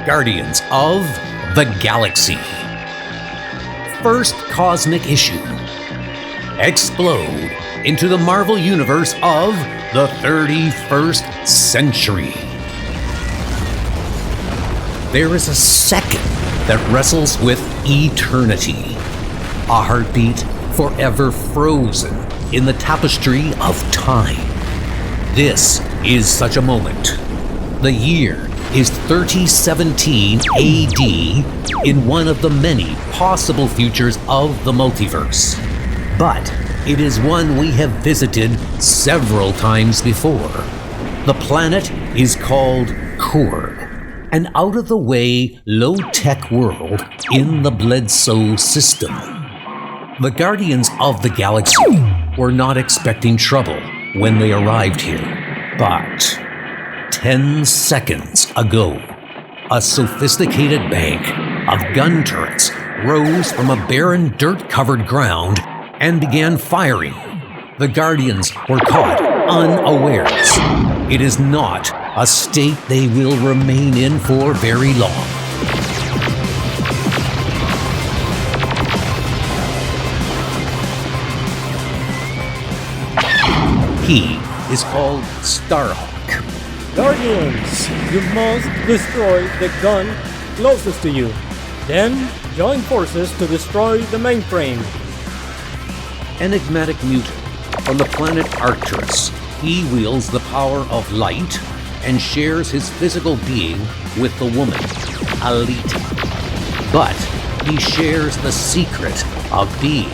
Guardians of the Galaxy. First cosmic issue. Explode into the Marvel Universe of the 31st century. There is a second that wrestles with eternity. A heartbeat forever frozen in the tapestry of time. This is such a moment. The year is 3017 AD in one of the many possible futures of the multiverse. But it is one we have visited several times before. The planet is called Korg, an out-of-the-way, low-tech world in the Bledsoe system. The Guardians of the Galaxy were not expecting trouble when they arrived here, but 10 seconds ago, a sophisticated bank of gun turrets rose from a barren, dirt-covered ground and began firing. The Guardians were caught unawares. It is not a state they will remain in for very long. He is called Starhawk. Guardians, you must destroy the gun closest to you. Then join forces to destroy the mainframe. Enigmatic mutant from the planet Arcturus. He wields the power of light and shares his physical being with the woman, Alita. But he shares the secret of being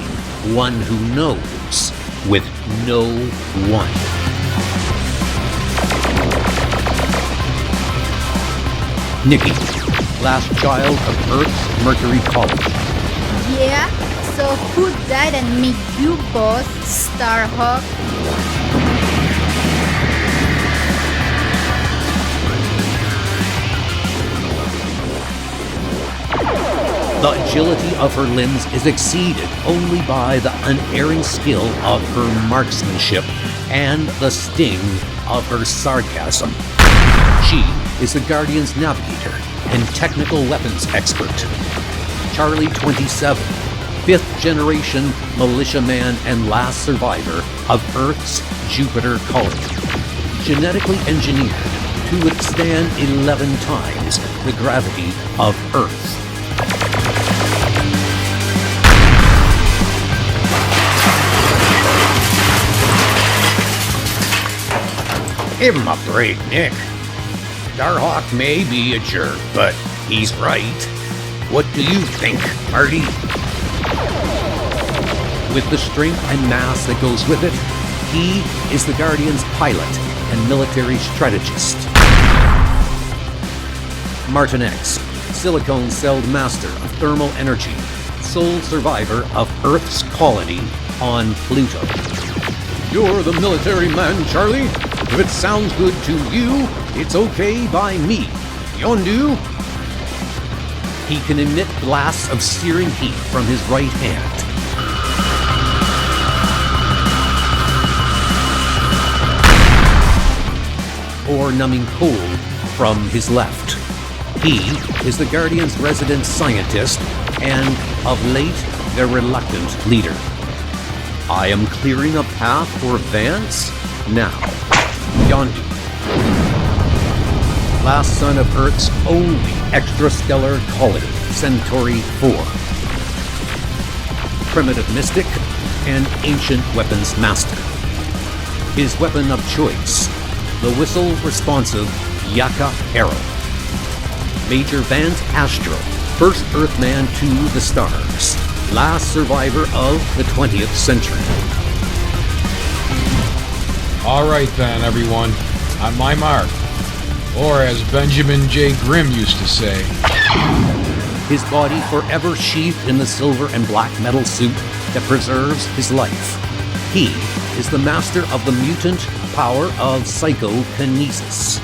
one who knows with no one. Nikki, last child of Earth's Mercury colony. Yeah? So who died and made you boss, Starhawk? The agility of her limbs is exceeded only by the unerring skill of her marksmanship and the sting of her sarcasm. She is the Guardian's navigator and technical weapons expert. Charlie 27, fifth-generation militiaman and last survivor of Earth's Jupiter colony. Genetically engineered to withstand 11 times the gravity of Earth. Give him a break, Nick. Starhawk may be a jerk, but he's right. What do you think, Marty? With the strength and mass that goes with it, he is the Guardian's pilot and military strategist. Martin X, silicone-celled master of thermal energy, sole survivor of Earth's colony on Pluto. You're the military man, Charlie. If it sounds good to you, it's okay by me. Yondu? He can emit blasts of searing heat from his right hand. Or numbing cold from his left. He is the Guardian's resident scientist and, of late, their reluctant leader. I am clearing a path for Vance now. Yondu. Last son of Earth's only extrastellar colony, Centauri 4. Primitive mystic and ancient weapons master. His weapon of choice, the whistle-responsive Yaka arrow. Major Vance Astro, first Earthman to the stars, last survivor of the 20th century. All right then, everyone, on my mark. Or as Benjamin J. Grimm used to say. His body forever sheathed in the silver and black metal suit that preserves his life. He is the master of the mutant power of psychokinesis.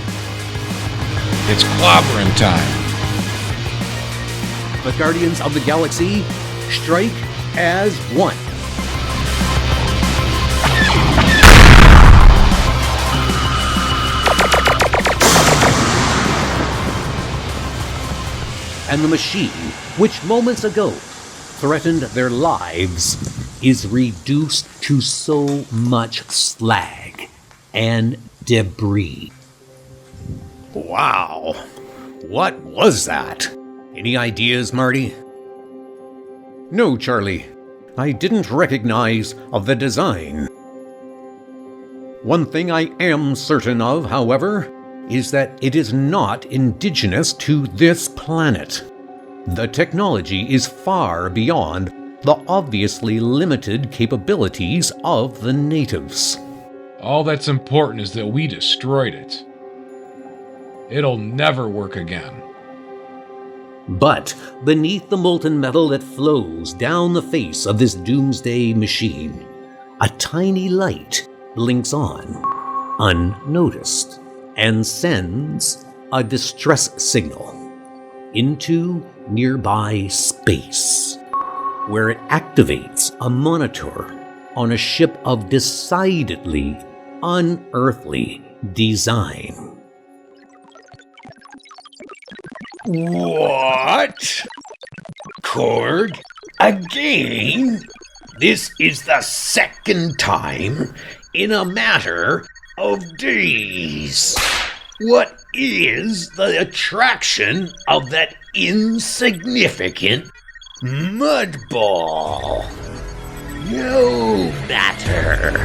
It's clobbering time. The Guardians of the Galaxy strike as one. and the machine, which moments ago threatened their lives, is reduced to so much slag and debris. Wow. What was that? Any ideas, Marty? No, Charlie. I didn't recognize the design. One thing I am certain of, however, is that it is not indigenous to this planet. The technology is far beyond the obviously limited capabilities of the natives. All that's important is that we destroyed it. It'll never work again. But beneath the molten metal that flows down the face of this doomsday machine, a tiny light blinks on, unnoticed, and sends a distress signal into nearby space, where it activates a monitor on a ship of decidedly unearthly design. What? Korg? Again? This is the second time in a matter of days. What is the attraction of that insignificant mudball? No matter.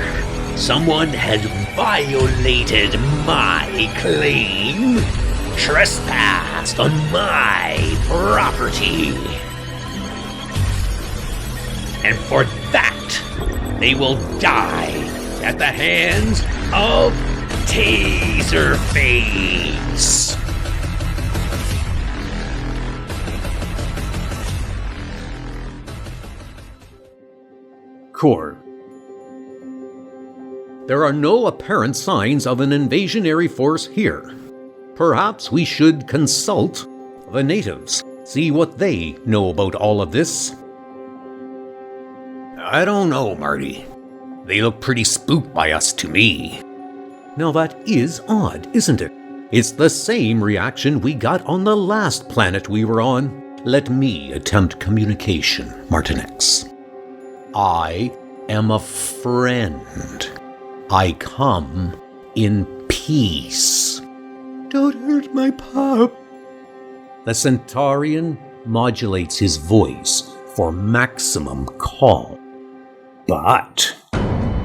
Someone has violated my claim, trespassed on my property. And for that, they will die at the hands of Taserface. Core. There are no apparent signs of an invasionary force here. Perhaps we should consult the natives, see what they know about all of this. I don't know, Marty. They look pretty spooked by us to me. Now that is odd, isn't it? It's the same reaction we got on the last planet we were on. Let me attempt communication, Martinex. I am a friend. I come in peace. Don't hurt my pup. The Centaurian modulates his voice for maximum calm. But...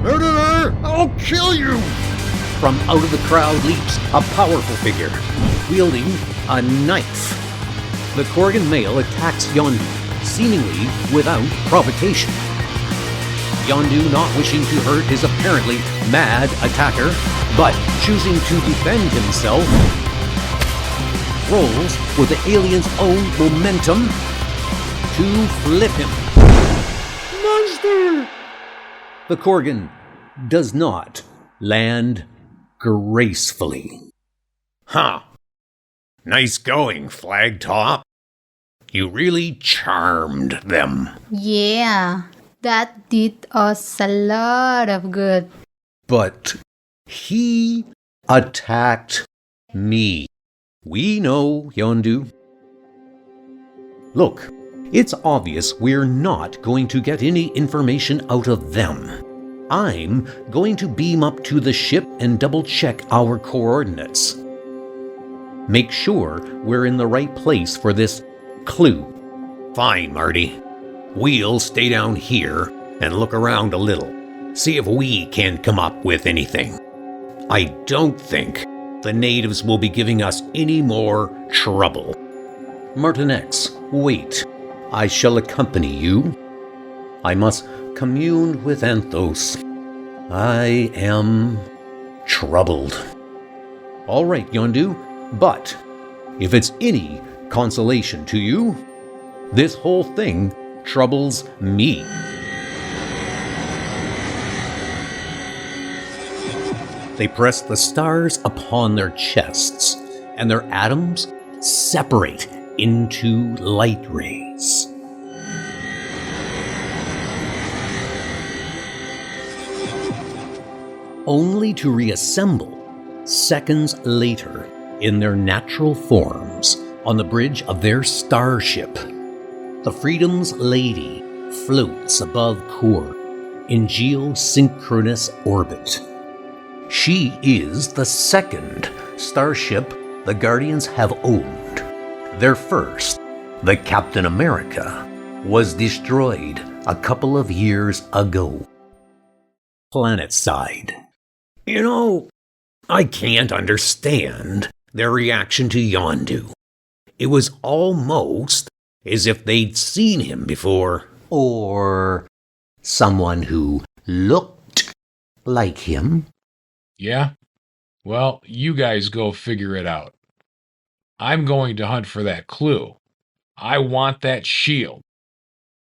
Murderer! I'll kill you! From out of the crowd leaps a powerful figure, wielding a knife. The Korgan male attacks Yondu, seemingly without provocation. Yondu, not wishing to hurt his apparently mad attacker, but choosing to defend himself, rolls with the alien's own momentum to flip him. Monster! The Korgan does not land gracefully. Huh. Nice going, Flag Top. You really charmed them. Yeah, that did us a lot of good. But he attacked me. We know, Yondu. Look, it's obvious we're not going to get any information out of them. I'm going to beam up to the ship and double-check our coordinates. Make sure we're in the right place for this clue. Fine, Marty. We'll stay down here and look around a little. See if we can come up with anything. I don't think the natives will be giving us any more trouble. Martinex, wait. I shall accompany you. I must commune with Anthos. I am troubled. All right, Yondu, but if it's any consolation to you, this whole thing troubles me. They press the stars upon their chests, and their atoms separate into light rays. Only to reassemble seconds later in their natural forms on the bridge of their starship. The Freedom's Lady floats above Core in geosynchronous orbit. She is the second starship the Guardians have owned. Their first, the Captain America, was destroyed a couple of years ago. Planetside. You know, I can't understand their reaction to Yondu. It was almost as if they'd seen him before. Or someone who looked like him. Yeah? Well, you guys go figure it out. I'm going to hunt for that clue. I want that shield.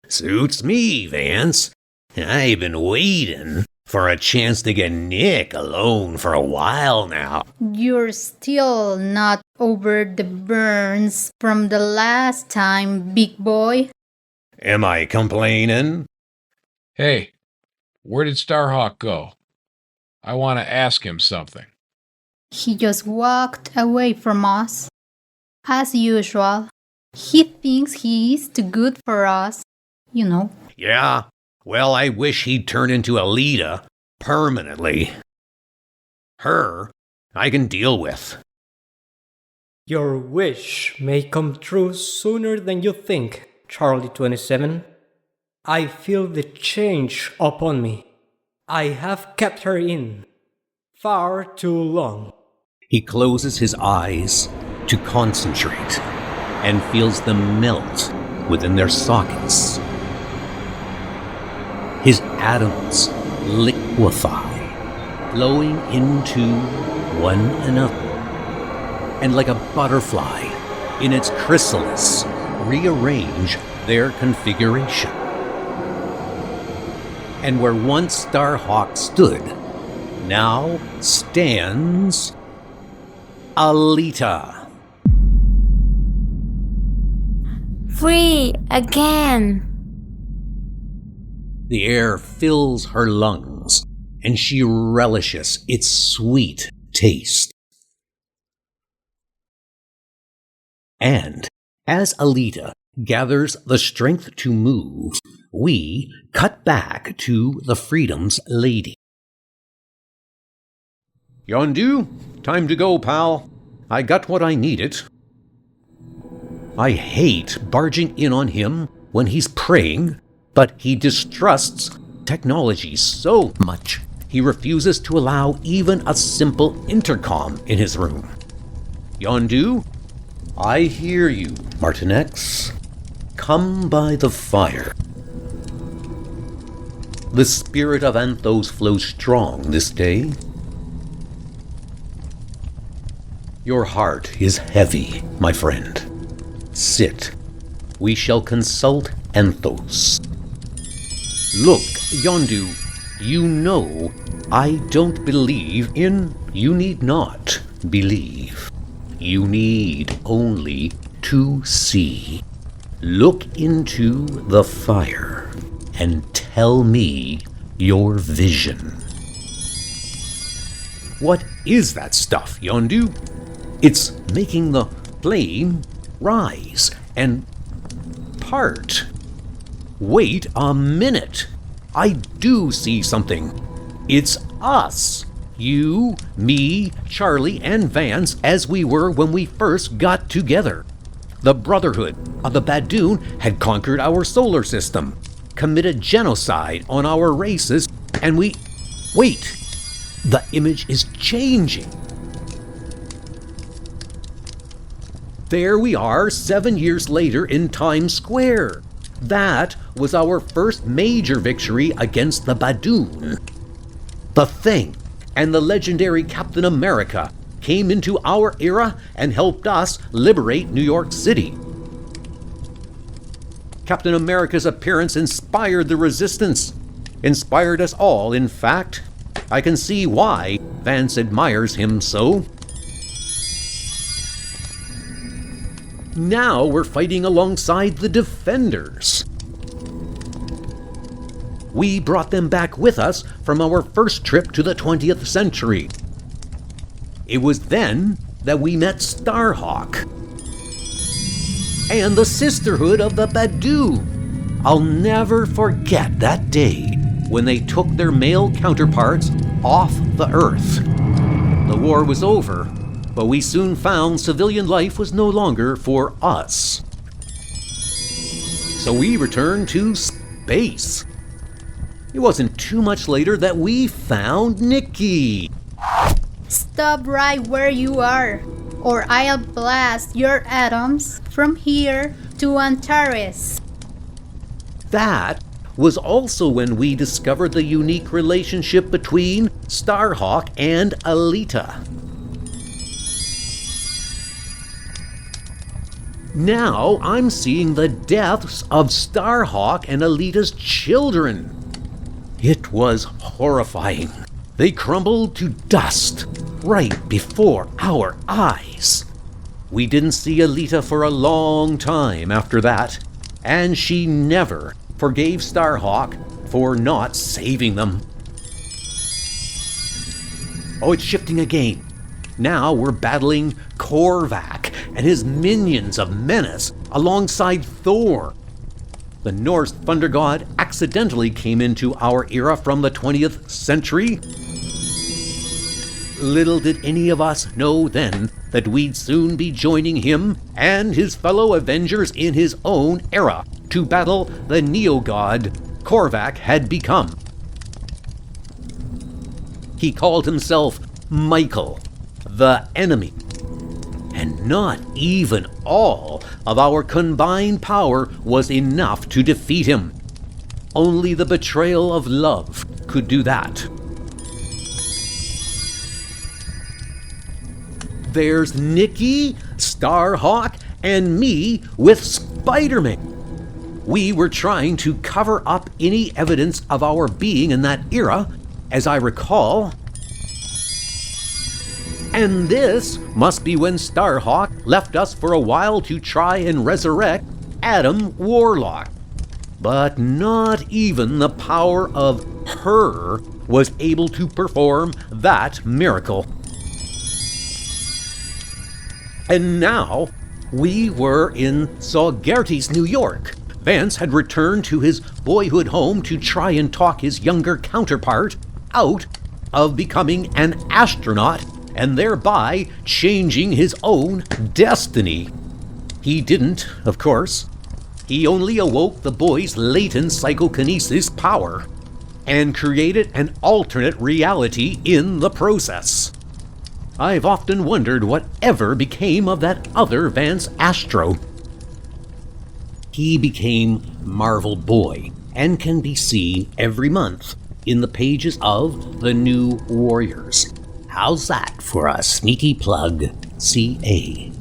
Suits me, Vance. I've been waiting for a chance to get Nick alone for a while now. You're still not over the burns from the last time, big boy. Am I complaining? Hey, where did Starhawk go? I want to ask him something. He just walked away from us. As usual, he thinks he is too good for us, you know. Yeah, well, I wish he'd turn into Alita permanently. Her, I can deal with. Your wish may come true sooner than you think, Charlie 27. I feel the change upon me. I have kept her in far too long. He closes his eyes to concentrate and feels them melt within their sockets. His atoms liquefy, flowing into one another, and like a butterfly in its chrysalis, rearrange their configuration. And where once Starhawk stood, now stands Alita. Free again. The air fills her lungs, and she relishes its sweet taste. And as Alita gathers the strength to move, we cut back to the Freedom's Lady. Yondu, time to go, pal. I got what I needed. I hate barging in on him when he's praying, but he distrusts technology so much he refuses to allow even a simple intercom in his room. Yondu, I hear you, Martinex, come by the fire. The spirit of Anthos flows strong this day. Your heart is heavy, my friend. Sit. We shall consult Anthos. Look, Yondu, you know I don't believe in you need not believe. You need only to see. Look into the fire and tell me your vision. What is that stuff, Yondu? It's making the flame rise and part. Wait a minute. I do see something. It's us. You, me, Charlie, and Vance as we were when we first got together. The Brotherhood of the Badoon had conquered our solar system, committed genocide on our races, and we... Wait! The image is changing. There we are 7 years later in Times Square. That was our first major victory against the Badoon. The Thing and the legendary Captain America came into our era and helped us liberate New York City. Captain America's appearance inspired the resistance. Inspired us all, in fact. I can see why Vance admires him so. Now we're fighting alongside the Defenders. We brought them back with us from our first trip to the 20th century. It was then that we met Starhawk. and the Sisterhood of the Badu. I'll never forget that day when they took their male counterparts off the Earth. The war was over, but we soon found civilian life was no longer for us. So we returned to space. It wasn't too much later that we found Nikki. Stop right where you are, or I'll blast your atoms from here to Antares. That was also when we discovered the unique relationship between Starhawk and Alita. Now I'm seeing the deaths of Starhawk and Alita's children. It was horrifying. They crumbled to dust right before our eyes. We didn't see Alita for a long time after that, and she never forgave Starhawk for not saving them. Oh, it's shifting again. Now we're battling Korvac and his minions of menace alongside Thor. The Norse thunder god accidentally came into our era from the 20th century. Little did any of us know then that we'd soon be joining him and his fellow Avengers in his own era to battle the neo-god Korvac had become. He called himself Michael, the enemy. And not even all of our combined power was enough to defeat him. Only the betrayal of love could do that. There's Nikki, Starhawk, and me with Spider-Man. We were trying to cover up any evidence of our being in that era, as I recall. And this must be when Starhawk left us for a while to try and resurrect Adam Warlock. But not even the power of her was able to perform that miracle. And now, we were in Saugerties, New York. Vance had returned to his boyhood home to try and talk his younger counterpart out of becoming an astronaut and thereby changing his own destiny. He didn't, of course. He only awoke the boy's latent psychokinesis power and created an alternate reality in the process. I've often wondered whatever became of that other Vance Astro. He became Marvel Boy and can be seen every month in the pages of The New Warriors. How's that for a sneaky plug, CA?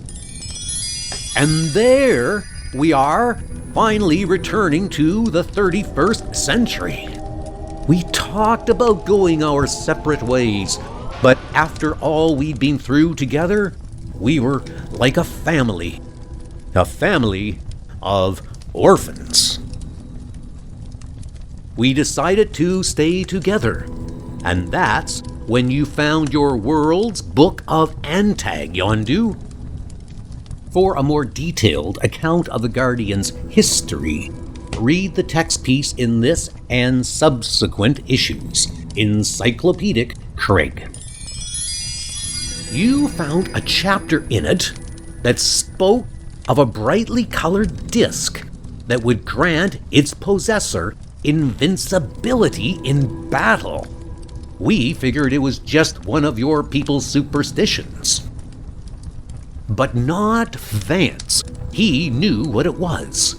And there we are, finally returning to the 31st century. We talked about going our separate ways, but after all we'd been through together, we were like a family of orphans. We decided to stay together, and that's when you found your world's Book of Antag, Yondu. For a more detailed account of the Guardian's history, read the text piece in this and subsequent issues. Encyclopedic Craig. You found a chapter in it that spoke of a brightly colored disc that would grant its possessor invincibility in battle. We figured it was just one of your people's superstitions. But not Vance. He knew what it was.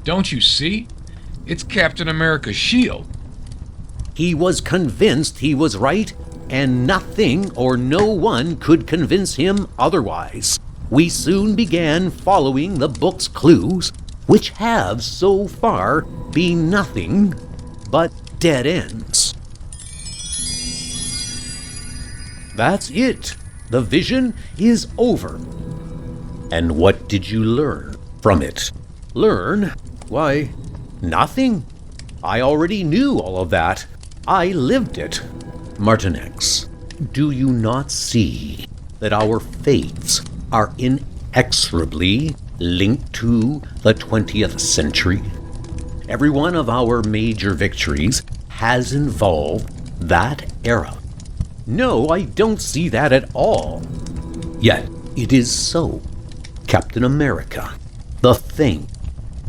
Don't you see? It's Captain America's shield. He was convinced he was right, and nothing or no one could convince him otherwise. We soon began following the book's clues, which have so far been nothing but dead ends. That's it. The vision is over. And what did you learn from it? Learn? Why, nothing. I already knew all of that. I lived it. Martinex, do you not see that our fates are inexorably linked to the 20th century. Every one of our major victories has involved that era. No, I don't see that at all. Yet, it is so. Captain America, The Thing,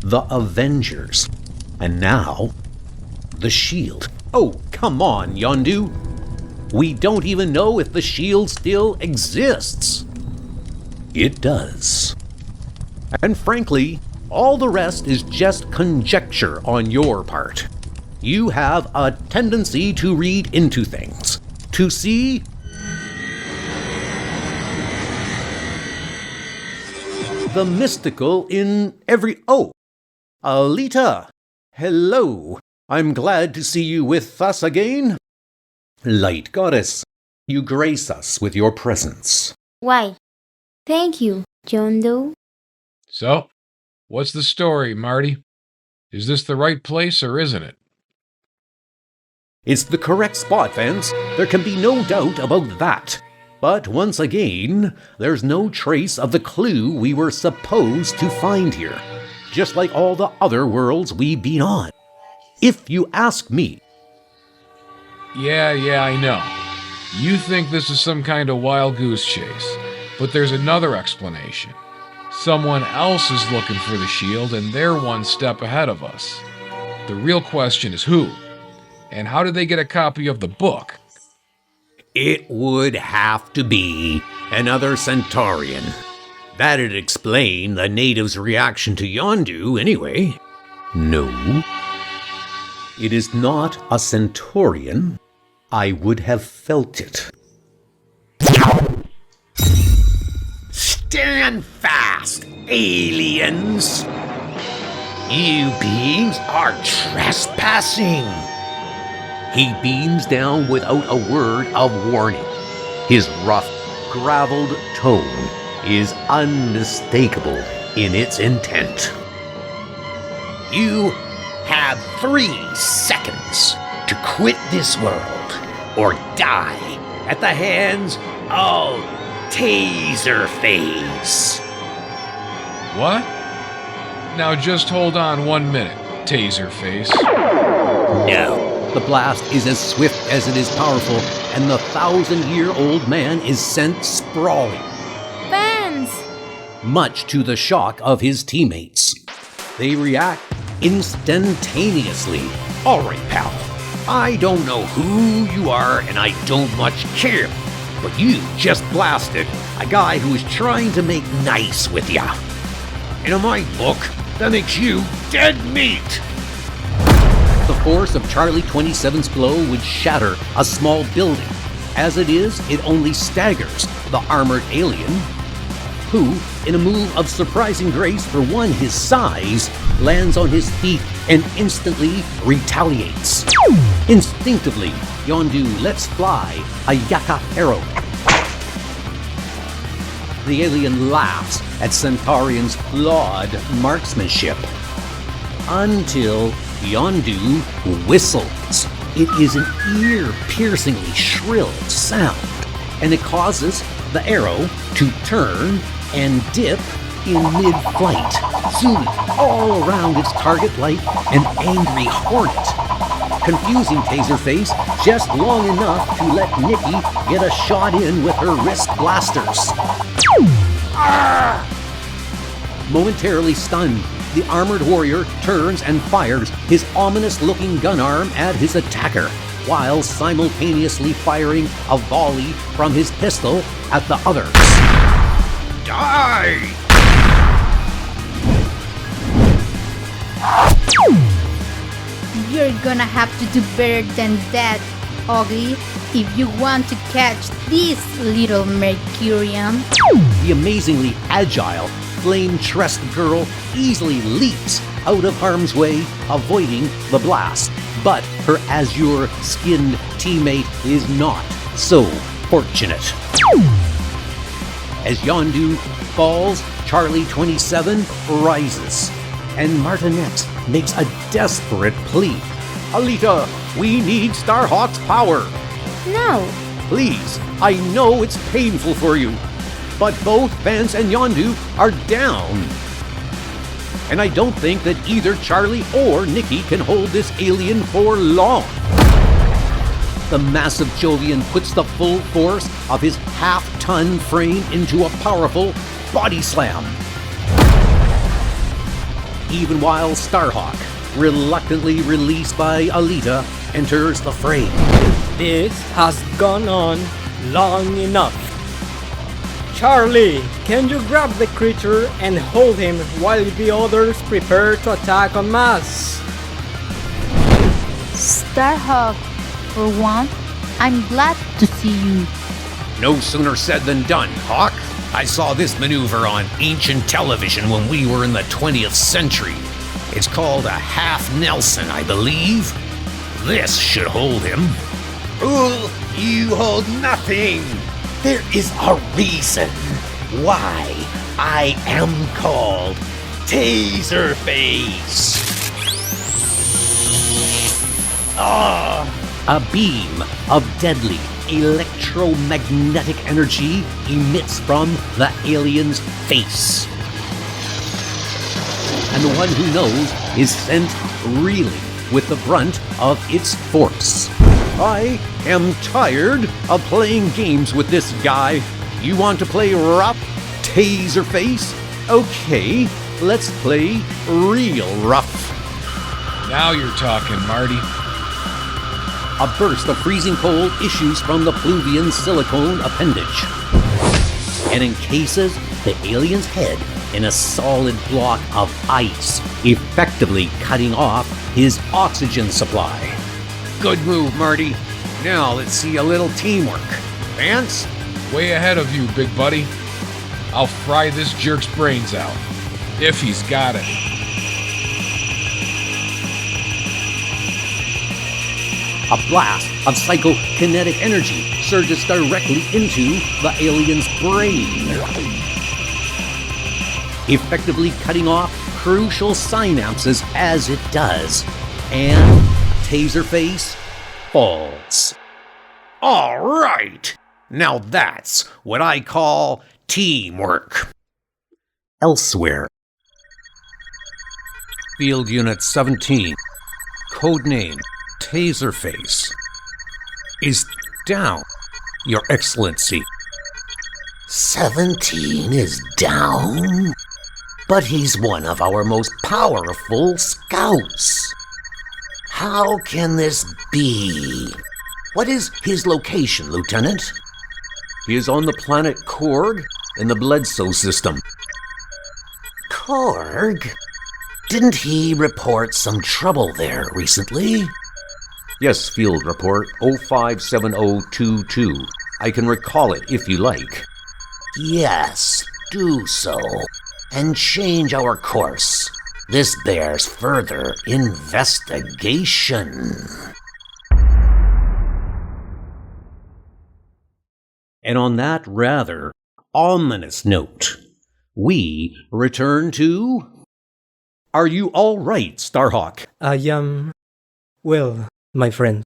the Avengers, and now, the Shield. Oh, come on, Yondu. We don't even know if the Shield still exists. It does. And frankly, all the rest is just conjecture on your part. You have a tendency to read into things, to see the mystical in every... Oh, Alita, hello. I'm glad to see you with us again. Light Goddess, you grace us with your presence. Why? Thank you, Yondu. So, what's the story, Marty? Is this the right place or isn't it? It's the correct spot, Vance. There can be no doubt about that. But once again, there's no trace of the clue we were supposed to find here, just like all the other worlds we've been on. If you ask me. Yeah, I know. You think this is some kind of wild goose chase, but there's another explanation. Someone else is looking for the shield, and they're one step ahead of us. The real question is who? And how did they get a copy of the book? It would have to be another Centaurian. That'd explain the natives' reaction to Yondu, anyway. No. It is not a Centaurian. I would have felt it. Stand fast, aliens! You beings are trespassing! He beams down without a word of warning. His rough, graveled tone is unmistakable in its intent. You have 3 seconds to quit this world or die at the hands of Taserface. What? Now just hold on 1 minute, Taserface. No. The blast is as swift as it is powerful, and the 1,000-year-old man is sent sprawling. Fans! Much to the shock of his teammates. They react instantaneously. All right, pal. I don't know who you are, and I don't much care. But you just blasted a guy who was trying to make nice with ya. And in my book, that makes you dead meat. The force of Charlie 27's blow would shatter a small building. As it is, it only staggers the armored alien, who, in a move of surprising grace for one his size, lands on his feet and instantly retaliates. Instinctively, Yondu lets fly a Yaka arrow. The alien laughs at Centaurian's flawed marksmanship. Until Yondu whistles. It is an ear-piercingly shrill sound, and it causes the arrow to turn and dip in mid-flight, zooming all around its target like an angry hornet, confusing Taserface just long enough to let Nikki get a shot in with her wrist blasters. Momentarily stunned, the armored warrior turns and fires his ominous-looking gun arm at his attacker, while simultaneously firing a volley from his pistol at the other. Die! You're gonna have to do better than that, Ugly, if you want to catch this little Mercurian. The amazingly agile, flame-tressed girl easily leaps out of harm's way, avoiding the blast. But her azure-skinned teammate is not so fortunate. As Yondu falls, Charlie 27 rises, and Martinez makes a desperate plea. Alita, we need Starhawk's power. No. Please, I know it's painful for you. but both Vance and Yondu are down. And I don't think that either Charlie or Nikki can hold this alien for long. The massive Jovian puts the full force of his half-ton frame into a powerful body slam. Even while Starhawk, reluctantly released by Alita, enters the fray. This has gone on long enough. Charlie, can you grab the creature and hold him while the others prepare to attack en masse? Starhawk, for one, I'm glad to see you. No sooner said than done, Hawk. I saw this maneuver on ancient television when we were in the 20th century. It's called a half Nelson, I believe. This should hold him. Ooh, you hold nothing. There is a reason why I am called Taserface. A beam of deadly electromagnetic energy emits from the alien's face. And the one who knows is sent reeling with the brunt of its force. I am tired of playing games with this guy. You want to play rough, Taserface? Okay, let's play real rough. Now you're talking, Marty. A burst of freezing cold issues from the Pluvian silicone appendage and encases the alien's head in a solid block of ice, effectively cutting off his oxygen supply. Good move, Marty. Now let's see a little teamwork. Vance? Way ahead of you, big buddy. I'll fry this jerk's brains out. If he's got it. A blast of psychokinetic energy surges directly into the alien's brain, effectively cutting off crucial synapses as it does, and Taserface falls. All right! Now that's what I call teamwork. Elsewhere. Field Unit 17, codename Taserface, is down, Your Excellency. 17 is down? But he's one of our most powerful scouts. How can this be? What is his location, Lieutenant? He is on the planet Korg in the Bledsoe system. Korg? Didn't he report some trouble there recently? Yes, field report 057022. I can recall it if you like. Yes, do so. And change our course. This bears further investigation. And on that rather ominous note, we return to... Are you all right, Starhawk? I am... well, my friend.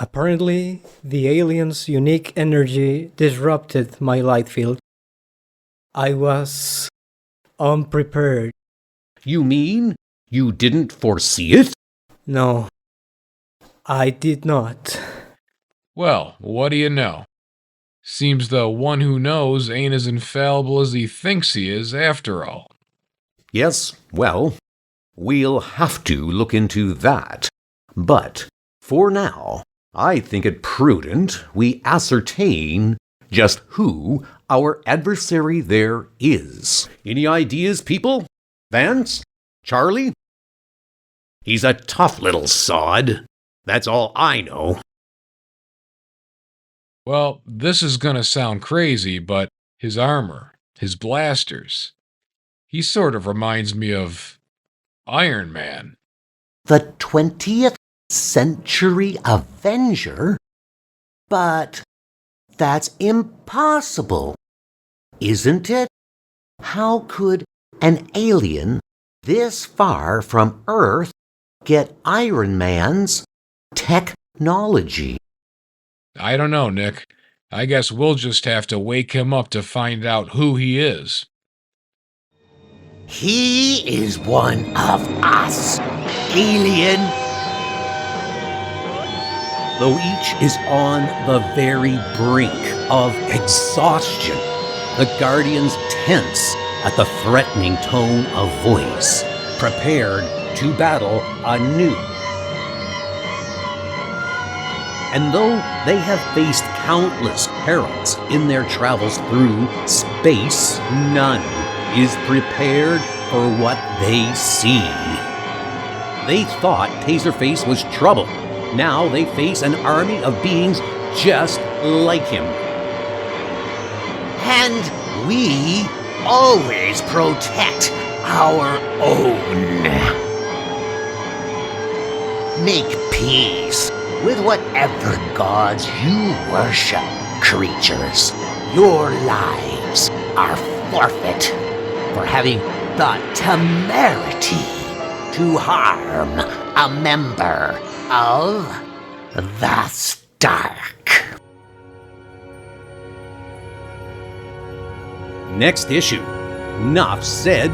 Apparently, the alien's unique energy disrupted my light field. I was unprepared. You mean you didn't foresee it? No, I did not. Well, what do you know? Seems the one who knows ain't as infallible as he thinks he is after all. Yes, well, we'll have to look into that. But for now, I think it prudent we ascertain just who our adversary there is. Any ideas, people? Vance? Charlie? He's a tough little sod. That's all I know. Well, this is gonna sound crazy, but his armor, his blasters, he sort of reminds me of Iron Man. The 20th century Avenger? But that's impossible, isn't it? How could an alien this far from Earth get Iron Man's technology? I don't know, Nick. I guess we'll just have to wake him up to find out who he is. He is one of us, alien. Though each is on the very brink of exhaustion, the Guardians tense at the threatening tone of voice, prepared to battle anew. And though they have faced countless perils in their travels through space, none is prepared for what they see. They thought Taserface was trouble. Now they face an army of beings just like him. And we always protect our own. Make peace with whatever gods you worship, creatures. Your lives are forfeit for having the temerity to harm a member of the Stark. Next issue, Nuff said